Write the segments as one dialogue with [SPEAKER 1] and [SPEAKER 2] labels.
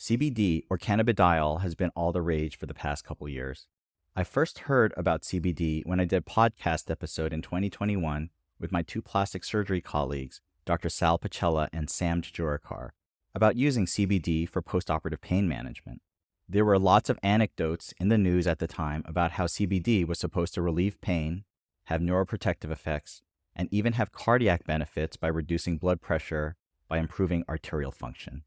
[SPEAKER 1] CBD, or cannabidiol, has been all the rage for the past couple years. I first heard about CBD when I did a podcast episode in 2021 with my two plastic surgery colleagues, Dr. Sal Pacella and Sam Jurakar, about using CBD for postoperative pain management. There were lots of anecdotes in the news at the time about how CBD was supposed to relieve pain, have neuroprotective effects, and even have cardiac benefits by reducing blood pressure by improving arterial function.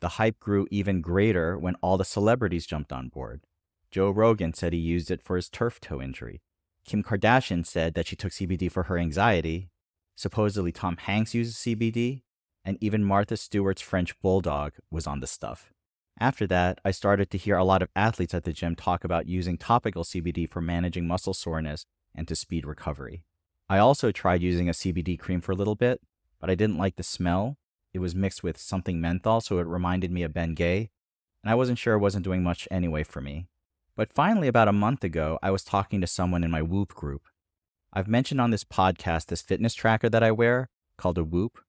[SPEAKER 1] The hype grew even greater when all the celebrities jumped on board. Joe Rogan said he used it for his turf toe injury. Kim Kardashian said that she took CBD for her anxiety. Supposedly Tom Hanks uses CBD, and even Martha Stewart's French bulldog was on the stuff. After that, I started to hear a lot of athletes at the gym talk about using topical CBD for managing muscle soreness and to speed recovery. I also tried using a CBD cream for a little bit, but I didn't like the smell. It was mixed with something menthol, so it reminded me of Ben Gay, and I wasn't sure it wasn't doing much anyway for me. But finally, about a month ago, I was talking to someone in my Whoop group. I've mentioned on this podcast this fitness tracker that I wear called a Whoop,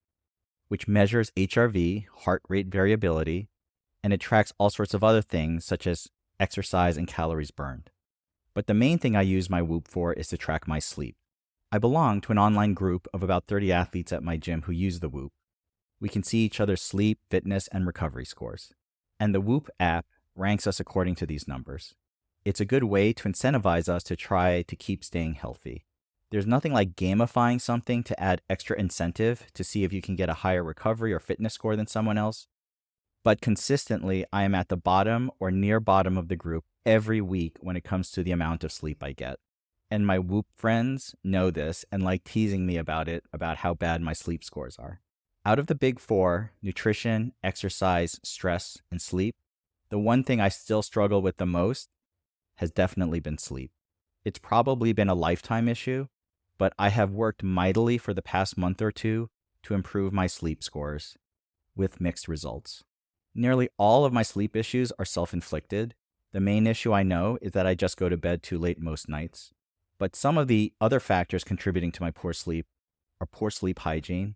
[SPEAKER 1] which measures HRV, heart rate variability, and it tracks all sorts of other things such as exercise and calories burned. But the main thing I use my Whoop for is to track my sleep. I belong to an online group of about 30 athletes at my gym who use the Whoop. We can see each other's sleep, fitness, and recovery scores. And the Whoop app ranks us according to these numbers. It's a good way to incentivize us to try to keep staying healthy. There's nothing like gamifying something to add extra incentive to see if you can get a higher recovery or fitness score than someone else. But consistently, I am at the bottom or near bottom of the group every week when it comes to the amount of sleep I get. And my Whoop friends know this and like teasing me about it, about how bad my sleep scores are. Out of the big four, nutrition, exercise, stress, and sleep, the one thing I still struggle with the most has definitely been sleep. It's probably been a lifetime issue, but I have worked mightily for the past month or two to improve my sleep scores with mixed results. Nearly all of my sleep issues are self-inflicted. The main issue I know is that I just go to bed too late most nights. But some of the other factors contributing to my poor sleep are poor sleep hygiene.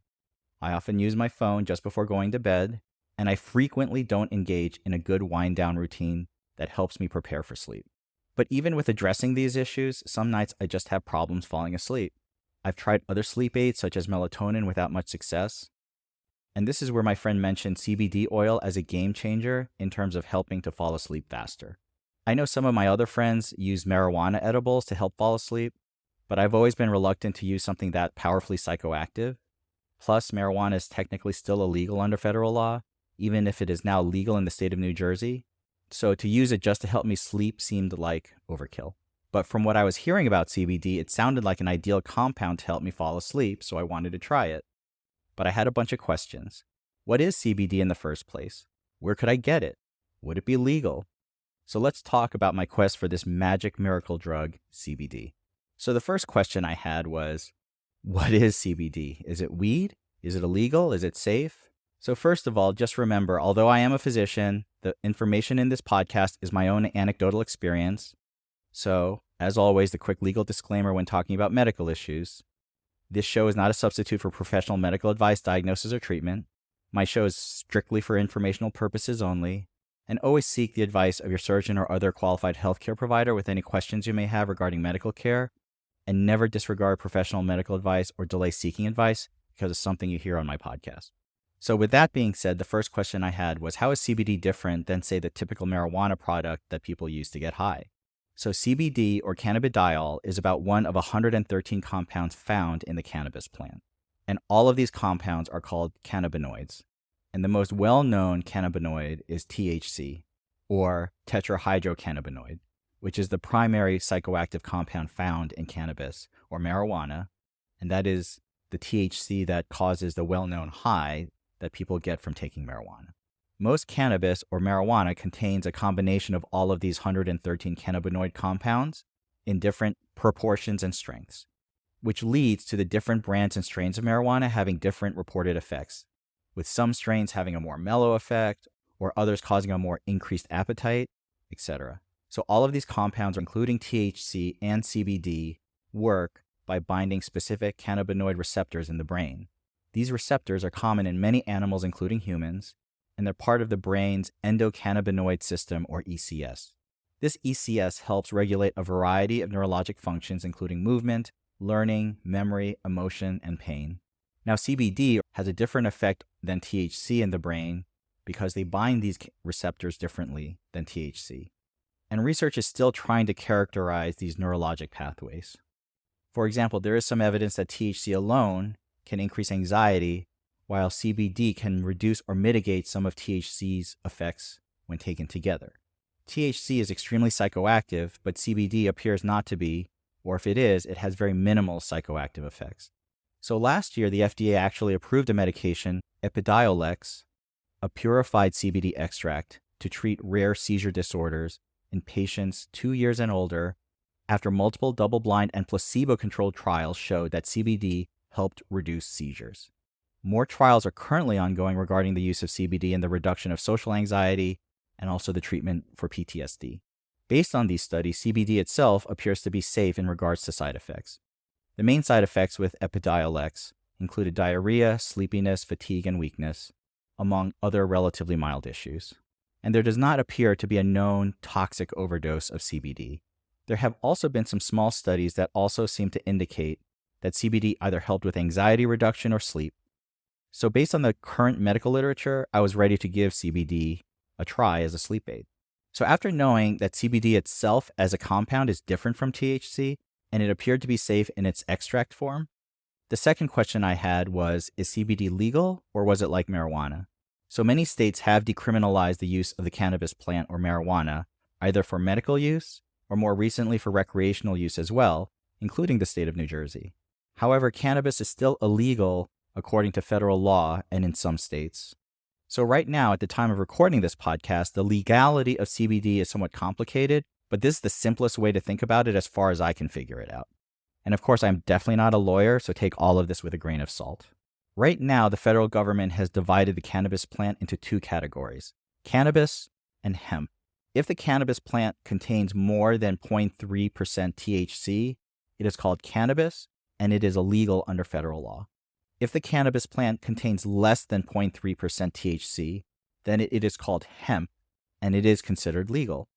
[SPEAKER 1] I often use my phone just before going to bed, and I frequently don't engage in a good wind-down routine that helps me prepare for sleep. But even with addressing these issues, some nights I just have problems falling asleep. I've tried other sleep aids such as melatonin without much success. And this is where my friend mentioned CBD oil as a game changer in terms of helping to fall asleep faster. I know some of my other friends use marijuana edibles to help fall asleep, but I've always been reluctant to use something that powerfully psychoactive. Plus, marijuana is technically still illegal under federal law, even if it is now legal in the state of New Jersey. So to use it just to help me sleep seemed like overkill. But from what I was hearing about CBD, it sounded like an ideal compound to help me fall asleep, so I wanted to try it. But I had a bunch of questions. What is CBD in the first place? Where could I get it? Would it be legal? So let's talk about my quest for this magic miracle drug, CBD. So the first question I had was, what is CBD? Is it weed? Is it illegal? Is it safe? So first of all, just remember, although I am a physician, the information in this podcast is my own anecdotal experience. So, as always, the quick legal disclaimer when talking about medical issues. This show is not a substitute for professional medical advice, diagnosis, or treatment. My show is strictly for informational purposes only. And always seek the advice of your surgeon or other qualified healthcare provider with any questions you may have regarding medical care. And never disregard professional medical advice or delay seeking advice because of something you hear on my podcast. So with that being said, the first question I had was, how is CBD different than, say, the typical marijuana product that people use to get high? So CBD, or cannabidiol, is about one of 113 compounds found in the cannabis plant. And all of these compounds are called cannabinoids. And the most well-known cannabinoid is THC, or tetrahydrocannabinoid, which is the primary psychoactive compound found in cannabis, or marijuana, and that is the THC that causes the well-known high that people get from taking marijuana. Most cannabis or marijuana contains a combination of all of these 113 cannabinoid compounds in different proportions and strengths, which leads to the different brands and strains of marijuana having different reported effects, with some strains having a more mellow effect or others causing a more increased appetite, etc. So all of these compounds, including THC and CBD, work by binding specific cannabinoid receptors in the brain. These receptors are common in many animals, including humans, and they're part of the brain's endocannabinoid system, or ECS. This ECS helps regulate a variety of neurologic functions, including movement, learning, memory, emotion, and pain. Now, CBD has a different effect than THC in the brain because they bind these receptors differently than THC. And research is still trying to characterize these neurologic pathways. For example, there is some evidence that THC alone can increase anxiety, while CBD can reduce or mitigate some of THC's effects when taken together. THC is extremely psychoactive, but CBD appears not to be, or if it is, it has very minimal psychoactive effects. So last year, the FDA actually approved a medication, Epidiolex, a purified CBD extract, to treat rare seizure disorders in patients 2 years and older after multiple double-blind and placebo-controlled trials showed that CBD helped reduce seizures. More trials are currently ongoing regarding the use of CBD in the reduction of social anxiety and also the treatment for PTSD. Based on these studies, CBD itself appears to be safe in regards to side effects. The main side effects with Epidiolex included diarrhea, sleepiness, fatigue, and weakness, among other relatively mild issues. And there does not appear to be a known toxic overdose of CBD. There have also been some small studies that also seem to indicate that CBD either helped with anxiety reduction or sleep. So based on the current medical literature, I was ready to give CBD a try as a sleep aid. So after knowing that CBD itself as a compound is different from THC, and it appeared to be safe in its extract form, the second question I had was, is CBD legal or was it like marijuana? So many states have decriminalized the use of the cannabis plant or marijuana, either for medical use or more recently for recreational use as well, including the state of New Jersey. However, cannabis is still illegal according to federal law and in some states. So right now, at the time of recording this podcast, the legality of CBD is somewhat complicated, but this is the simplest way to think about it as far as I can figure it out. And of course, I'm definitely not a lawyer, so take all of this with a grain of salt. Right now, the federal government has divided the cannabis plant into two categories, cannabis and hemp. If the cannabis plant contains more than 0.3% THC, it is called cannabis, and it is illegal under federal law. If the cannabis plant contains less than 0.3% THC, then it is called hemp, and it is considered legal.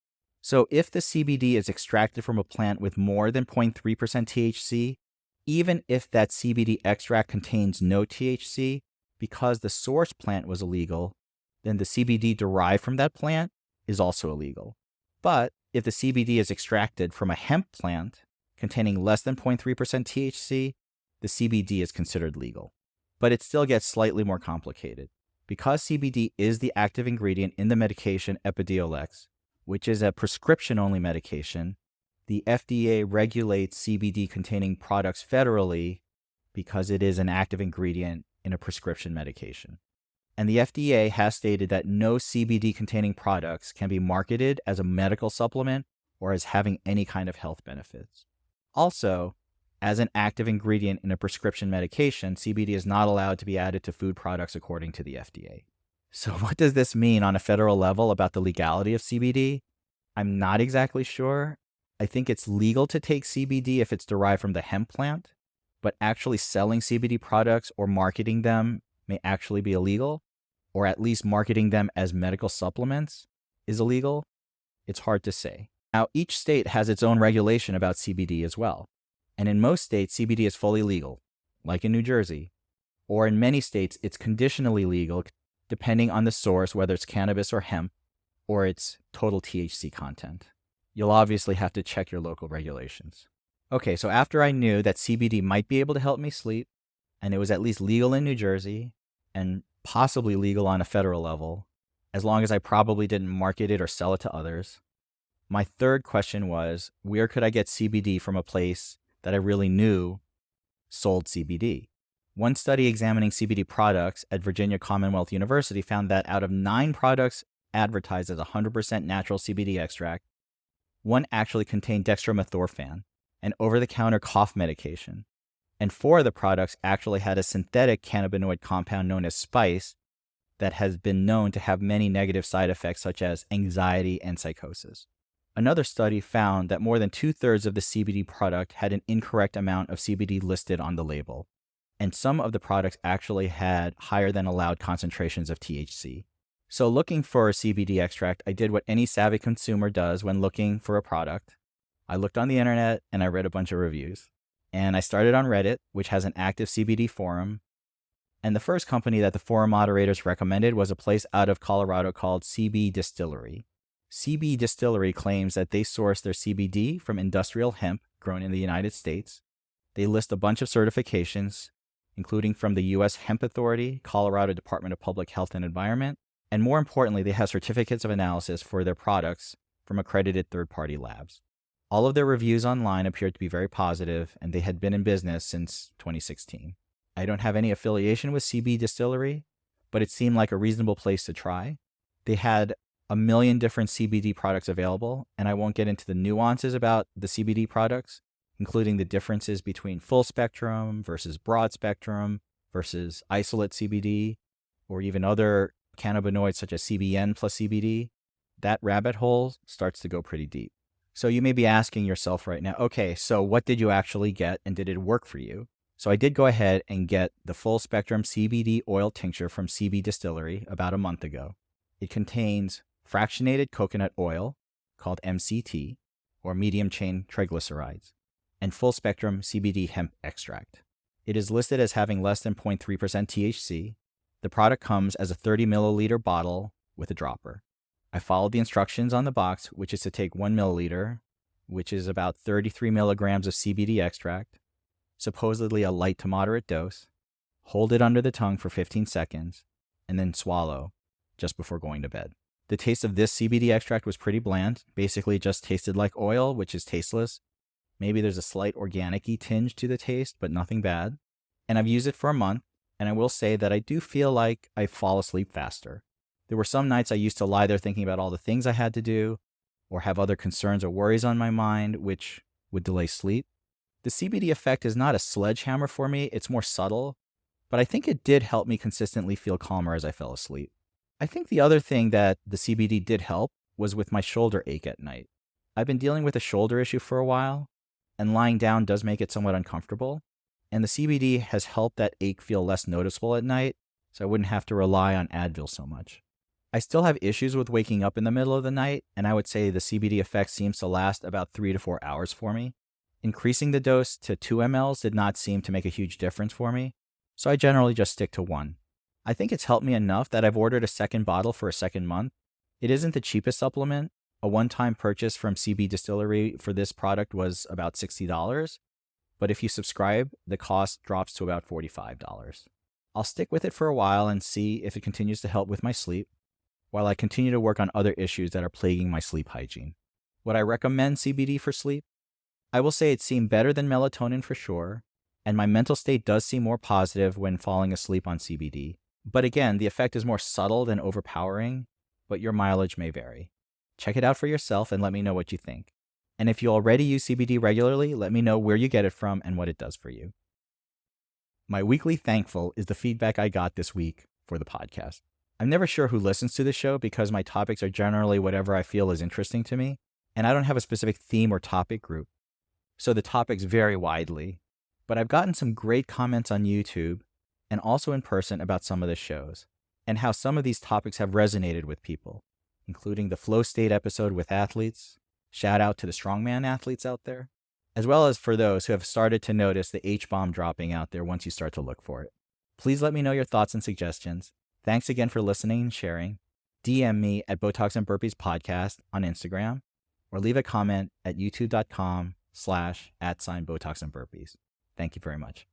[SPEAKER 1] So if the CBD is extracted from a plant with more than 0.3% THC, even if that CBD extract contains no THC, because the source plant was illegal, then the CBD derived from that plant is also illegal. But if the CBD is extracted from a hemp plant containing less than 0.3% THC, the CBD is considered legal. But it still gets slightly more complicated. Because CBD is the active ingredient in the medication Epidiolex, which is a prescription-only medication, the FDA regulates CBD-containing products federally because it is an active ingredient in a prescription medication. And the FDA has stated that no CBD-containing products can be marketed as a medical supplement or as having any kind of health benefits. Also, as an active ingredient in a prescription medication, CBD is not allowed to be added to food products according to the FDA. So what does this mean on a federal level about the legality of CBD? I'm not exactly sure. I think it's legal to take CBD if it's derived from the hemp plant, but actually selling CBD products or marketing them may actually be illegal, or at least marketing them as medical supplements is illegal. It's hard to say. Now, each state has its own regulation about CBD as well. And in most states, CBD is fully legal, like in New Jersey. Or in many states, it's conditionally legal, depending on the source, whether it's cannabis or hemp, or its total THC content. You'll obviously have to check your local regulations. Okay, so after I knew that CBD might be able to help me sleep, and it was at least legal in New Jersey, and possibly legal on a federal level, as long as I probably didn't market it or sell it to others, my third question was, where could I get CBD from a place that I really knew sold CBD? One study examining CBD products at Virginia Commonwealth University found that out of 9 products advertised as 100% natural CBD extract, one actually contained dextromethorphan, an over-the-counter cough medication, and 4 of the products actually had a synthetic cannabinoid compound known as spice that has been known to have many negative side effects such as anxiety and psychosis. Another study found that more than 2/3 of the CBD product had an incorrect amount of CBD listed on the label, and some of the products actually had higher than allowed concentrations of THC. So looking for a CBD extract, I did what any savvy consumer does when looking for a product. I looked on the internet and I read a bunch of reviews. And I started on Reddit, which has an active CBD forum. And the first company that the forum moderators recommended was a place out of Colorado called CB Distillery. CB Distillery claims that they source their CBD from industrial hemp grown in the United States. They list a bunch of certifications, including from the U.S. Hemp Authority, Colorado Department of Public Health and Environment, and more importantly, they have certificates of analysis for their products from accredited third-party labs. All of their reviews online appeared to be very positive, and they had been in business since 2016. I don't have any affiliation with CB Distillery, but it seemed like a reasonable place to try. They had a million different CBD products available, and I won't get into the nuances about the CBD products, including the differences between full spectrum versus broad spectrum versus isolate CBD, or even other cannabinoids such as CBN plus CBD. That rabbit hole starts to go pretty deep. So you may be asking yourself right now, okay, so what did you actually get and did it work for you? So I did go ahead and get the full spectrum CBD oil tincture from CB Distillery about a month ago. It contains fractionated coconut oil called MCT, or medium chain triglycerides, and full spectrum CBD hemp extract. It is listed as having less than 0.3% THC. The product comes as a 30 milliliter bottle with a dropper. I followed the instructions on the box, which is to take 1 milliliter, which is about 33 milligrams of CBD extract, supposedly a light to moderate dose, hold it under the tongue for 15 seconds, and then swallow just before going to bed. The taste of this CBD extract was pretty bland, basically just tasted like oil, which is tasteless. Maybe there's a slight organic-y tinge to the taste, but nothing bad. And I've used it for a month, and I will say that I do feel like I fall asleep faster. There were some nights I used to lie there thinking about all the things I had to do, or have other concerns or worries on my mind, which would delay sleep. The CBD effect is not a sledgehammer for me, it's more subtle, but I think it did help me consistently feel calmer as I fell asleep. I think the other thing that the CBD did help was with my shoulder ache at night. I've been dealing with a shoulder issue for a while, and lying down does make it somewhat uncomfortable. And the CBD has helped that ache feel less noticeable at night, so I wouldn't have to rely on Advil so much. I still have issues with waking up in the middle of the night, and I would say the CBD effect seems to last about 3 to 4 hours for me. Increasing the dose to 2 mLs did not seem to make a huge difference for me, so I generally just stick to 1. I think it's helped me enough that I've ordered a second bottle for a second month. It isn't the cheapest supplement. A one-time purchase from CB Distillery for this product was about $60, but if you subscribe, the cost drops to about $45. I'll stick with it for a while and see if it continues to help with my sleep, while I continue to work on other issues that are plaguing my sleep hygiene. Would I recommend CBD for sleep? I will say it seemed better than melatonin for sure, and my mental state does seem more positive when falling asleep on CBD. But again, the effect is more subtle than overpowering, but your mileage may vary. Check it out for yourself and let me know what you think. And if you already use CBD regularly, let me know where you get it from and what it does for you. My weekly thankful is the feedback I got this week for the podcast. I'm never sure who listens to the show because my topics are generally whatever I feel is interesting to me, and I don't have a specific theme or topic group. So the topics vary widely. But I've gotten some great comments on YouTube and also in person about some of the shows, and how some of these topics have resonated with people, including the Flow State episode with athletes. Shout out to the strongman athletes out there, as well as for those who have started to notice the H-bomb dropping out there once you start to look for it. Please let me know your thoughts and suggestions. Thanks again for listening and sharing. DM me at Botox and Burpees Podcast on Instagram, or leave a comment at youtube.com/@Botox and Burpees. Thank you very much.